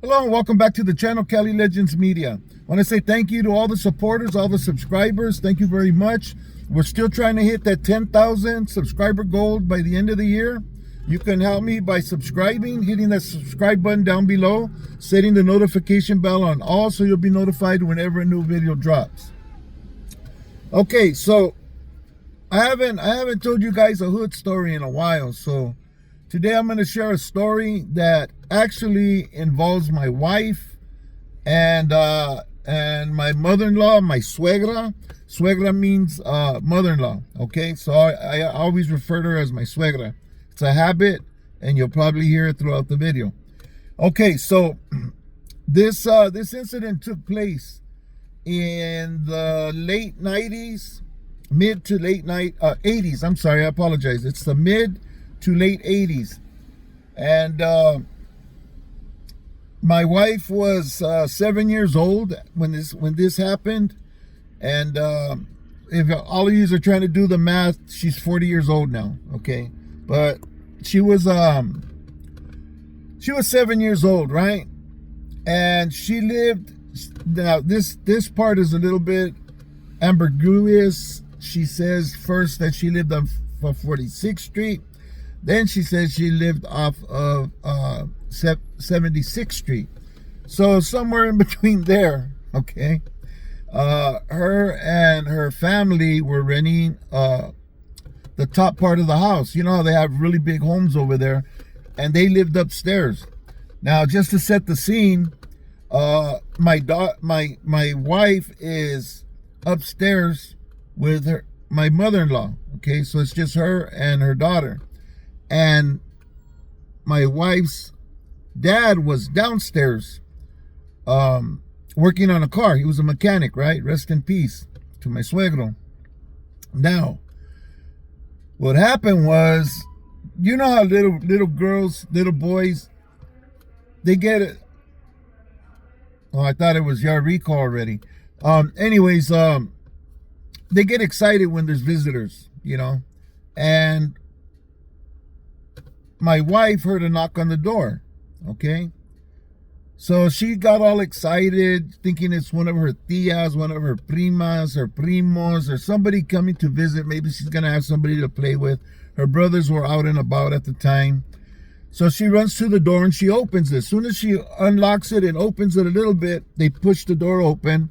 Hello and welcome back to the channel, Cali Legends Media. I want to say thank you to all the supporters, all the subscribers. Thank you very much. We're still trying to hit that 10,000 subscriber goal by the end of the year. You can help me by subscribing, hitting that subscribe button down below, setting the notification bell on all so you'll be notified whenever a new video drops. Okay, so I haven't told you guys a hood story in a while, so today I'm going to share a story that actually involves my wife and my mother-in-law, my suegra. Suegra means mother-in-law. Okay, so I always refer to her as my suegra. It's a habit, and you'll probably hear it throughout the video. Okay, so this incident took place in the late 90s, mid to late 80s. I'm sorry, I apologize. It's the mid to late 80s. And my wife was 7 years old when this happened. And if all of you are trying to do the math, she's 40 years old now. Okay, but she was 7 years old, right? And she lived. Now this part is a little bit ambiguous. She says first that she lived on 46th Street. Then she says she lived off of 76th Street. So somewhere in between there, okay. Her and her family were renting the top part of the house. You know how they have really big homes over there, and they lived upstairs. Now, just to set the scene, my wife is upstairs with my mother-in-law. Okay, so it's just her and her daughter. And my wife's dad was downstairs working on a car. He was a mechanic, right? Rest in peace to my suegro. Now, what happened was, you know how little girls, little boys, they get it. Oh, I thought it was Yarrico already. Anyways, they get excited when there's visitors, you know. And my wife heard a knock on the door, okay? So she got all excited, thinking it's one of her tias, one of her primas, or primos, or somebody coming to visit. Maybe she's going to have somebody to play with. Her brothers were out and about at the time. So she runs to the door and she opens it. As soon as she unlocks it and opens it a little bit, they push the door open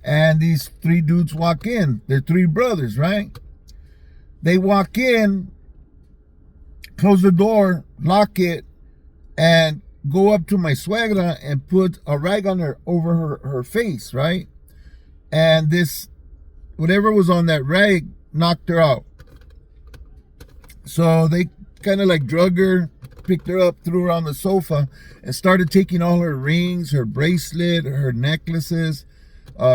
and these three dudes walk in. They're three brothers, right? They walk in, close the door, lock it, and go up to my suegra and put a rag on her over her face, right? And this, whatever was on that rag, knocked her out. So they kind of like drug her, picked her up, threw her on the sofa, and started taking all her rings, her bracelet, her necklaces.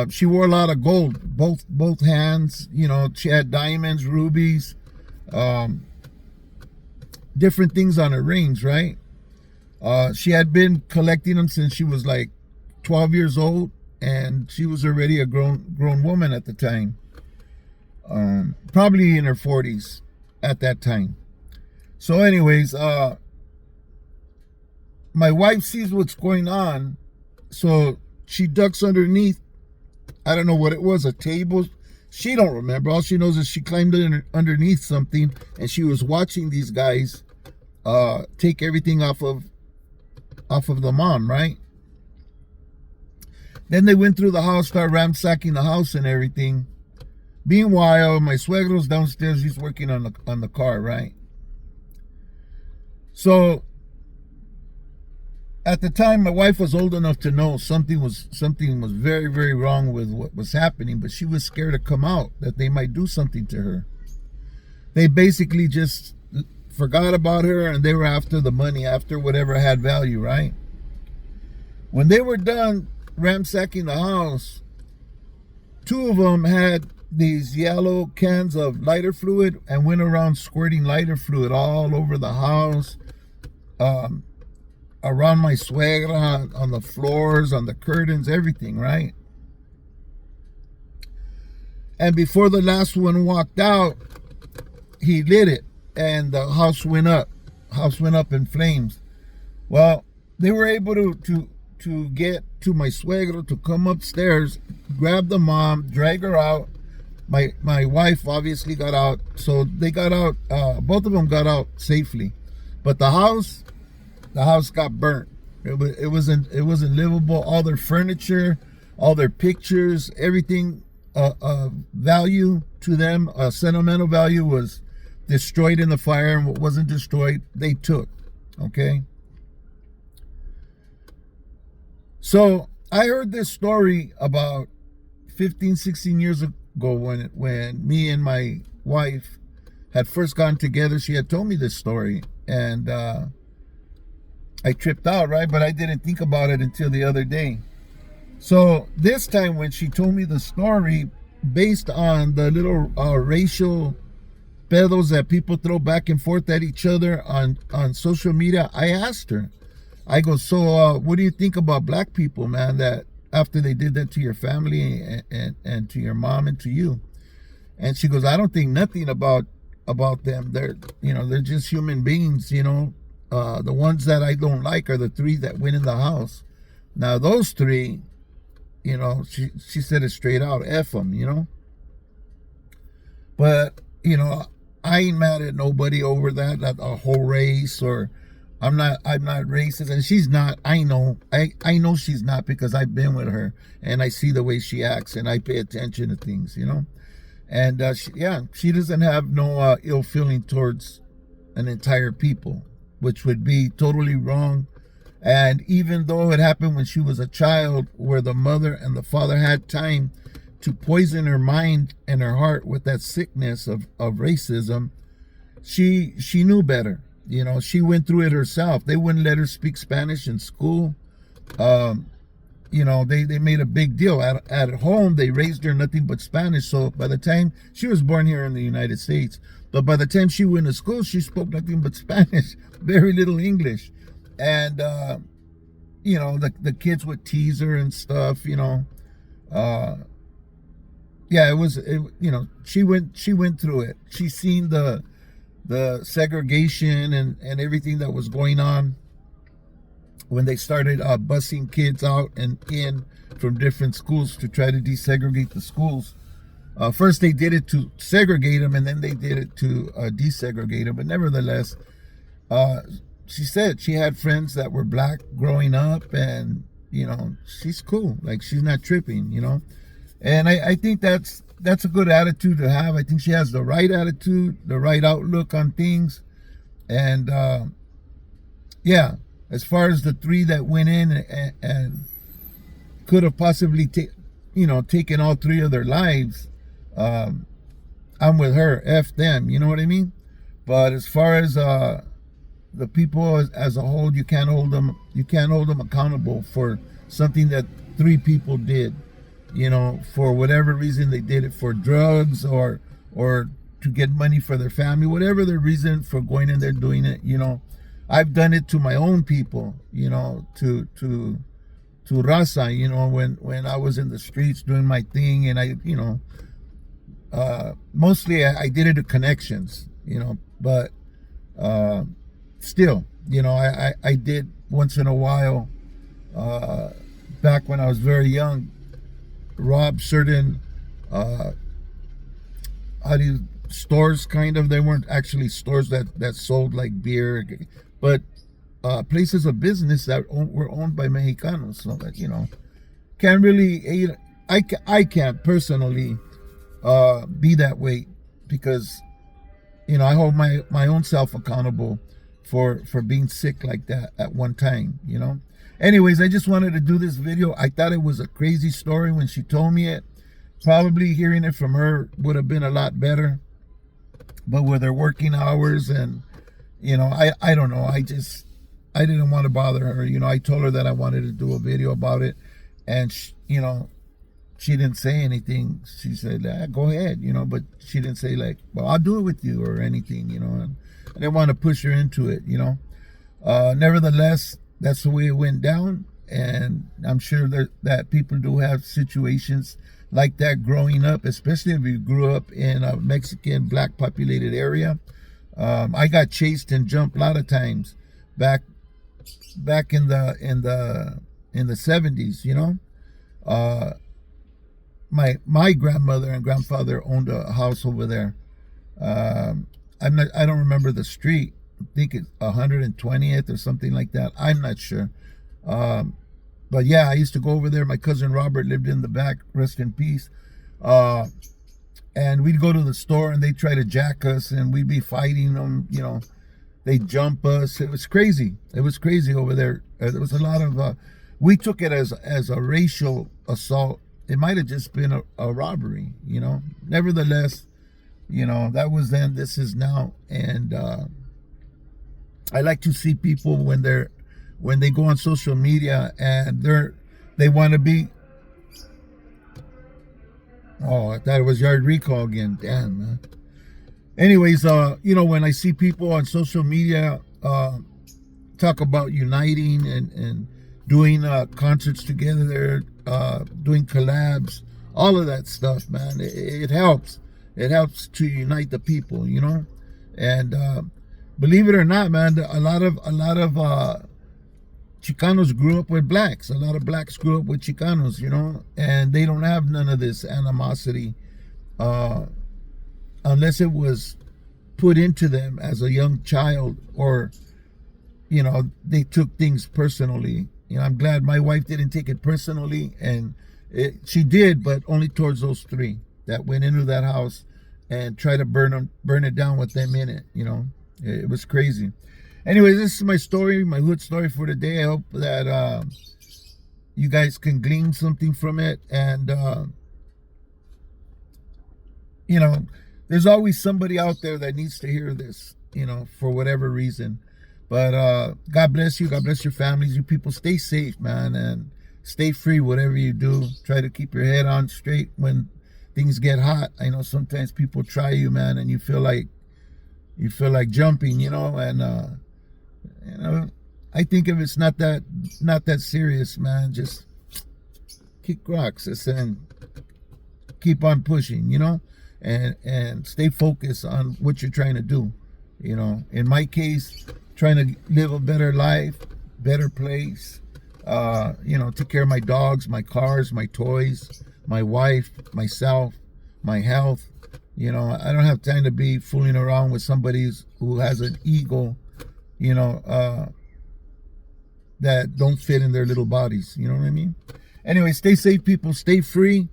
She wore a lot of gold, both hands. You know, she had diamonds, rubies, different things on her rings, right? She had been collecting them since she was like 12 years old, and she was already a grown woman at the time. Probably in her 40s at that time. So anyways, my wife sees what's going on, so she ducks underneath. I don't know what it was, a table. She don't remember. All she knows is she climbed underneath something, and she was watching these guys take everything off of the mom, right? Then they went through the house, started ransacking the house and everything. Meanwhile, my suegro's downstairs. He's working on the car, right? So at the time, my wife was old enough to know something was very, very wrong with what was happening, but she was scared to come out, that they might do something to her. They basically just forgot about her, and they were after the money, after whatever had value, right? When they were done ransacking the house, two of them had these yellow cans of lighter fluid and went around squirting lighter fluid all over the house, around my suegra, on the floors, on the curtains, everything, right? And before the last one walked out, he lit it, and the house went up in flames. Well, they were able to to get to my suegro to come upstairs, grab the mom, drag her out. My wife obviously got out, so they got out. Both of them got out safely, but the house got burnt. It wasn't livable. All their furniture, all their pictures, everything value to them, sentimental value, was destroyed in the fire, and what wasn't destroyed they took. Okay. So I heard this story about 15, 16 years ago when me and my wife had first gotten together. She had told me this story, and I tripped out, right? But I didn't think about it until the other day. So this time when she told me the story, based on the little racial pedos that people throw back and forth at each other on social media, I asked her, I go, so what do you think about black people, man, that after they did that to your family and to your mom and to you? And she goes, I don't think nothing about them. They're just human beings. The ones that I don't like are the three that went in the house. Now those three, she said it straight out, F them, But, I ain't mad at nobody over that a whole race, or I'm not racist, and she's not. I know she's not, because I've been with her and I see the way she acts and I pay attention to things, And she doesn't have no ill feeling towards an entire people, which would be totally wrong. And even though it happened when she was a child, where the mother and the father had time to poison her mind and her heart with that sickness of racism, she knew better. She went through it herself. They wouldn't let her speak Spanish in school. They made a big deal. At home, they raised her nothing but Spanish. So by the time she was born here in the United States, but by the time she went to school, she spoke nothing but Spanish, very little English. And, the kids would tease her and stuff, she went through it. She seen the segregation and everything that was going on when they started busing kids out and in from different schools to try to desegregate the schools. First they did it to segregate them, and then they did it to desegregate them. But nevertheless, she said she had friends that were black growing up, and she's cool. Like, she's not tripping, And I think that's a good attitude to have. I think she has the right attitude, the right outlook on things. And as far as the three that went in and could have possibly taken all three of their lives, I'm with her. F them, you know what I mean? But as far as the people as a whole, you can't hold them accountable for something that three people did. For whatever reason they did it, for drugs or to get money for their family, whatever their reason for going in there doing it. I've done it to my own people, to Raza, when I was in the streets doing my thing, and I, mostly I did it to connections, but still, I did once in a while, back when I was very young, rob certain stores, kind of. They weren't actually stores that sold like beer, but places of business that were owned by Mexicanos. So that can't really, I can't personally be that way, because I hold my own self accountable for being sick like that at one time. Anyways, I just wanted to do this video. I thought it was a crazy story when she told me it. Probably hearing it from her would have been a lot better. But with her working hours and, I don't know. I didn't want to bother her. I told her that I wanted to do a video about it. And, she didn't say anything. She said, go ahead, but she didn't say like, well, I'll do it with you or anything, And I didn't want to push her into it, Nevertheless, that's the way it went down. And I'm sure that people do have situations like that growing up, especially if you grew up in a Mexican black populated area. I got chased and jumped a lot of times back in the in the 70s, you know. Uh, my grandmother and grandfather owned a house over there. Um, I don't remember the street. I think it's 120th or something like that. I'm not sure. Um, but yeah, I used to go over there. My cousin Robert lived in the back. Rest in peace. Uh, and we'd go to the store and they'd try to jack us and we'd be fighting them. You know, they'd jump us. It was crazy. It was crazy over there. There was a lot of. We took it as a racial assault. It might have just been a robbery. You know. Nevertheless, you know, that was then. This is now. And I like to see people when they go on social media and they want to be. Oh, I thought it was yard recall again. Damn, man. Anyways, you know, when I see people on social media talk about uniting and doing concerts together, doing collabs, all of that stuff, man, it helps. It helps to unite the people, you know. And believe it or not, man, a lot of Chicanos grew up with blacks. A lot of blacks grew up with Chicanos, you know, and they don't have none of this animosity unless it was put into them as a young child, or, you know, they took things personally. You know, I'm glad my wife didn't take it personally, and she did, but only towards those three that went into that house and tried to burn it down with them in it. You know, it was crazy. Anyway, this is my story, my hood story for today. I hope that you guys can glean something from it. And, you know, there's always somebody out there that needs to hear this, you know, for whatever reason. But God bless you. God bless your families. You people stay safe, man, and stay free, whatever you do. Try to keep your head on straight when things get hot. I know sometimes people try you, man, and you feel like jumping, you know, and you know, I think if it's not that serious, man, just kick rocks and keep on pushing, you know, and stay focused on what you're trying to do. You know, in my case, trying to live a better life, better place, you know, take care of my dogs, my cars, my toys, my wife, myself, my health. You know, I don't have time to be fooling around with somebody who has an ego, you know, that don't fit in their little bodies. You know what I mean? Anyway, stay safe, people. Stay free.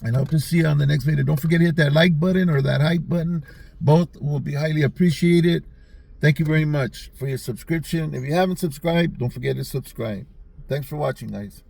And I hope to see you on the next video. Don't forget to hit that like button or that hype button. Both will be highly appreciated. Thank you very much for your subscription. If you haven't subscribed, don't forget to subscribe. Thanks for watching, guys.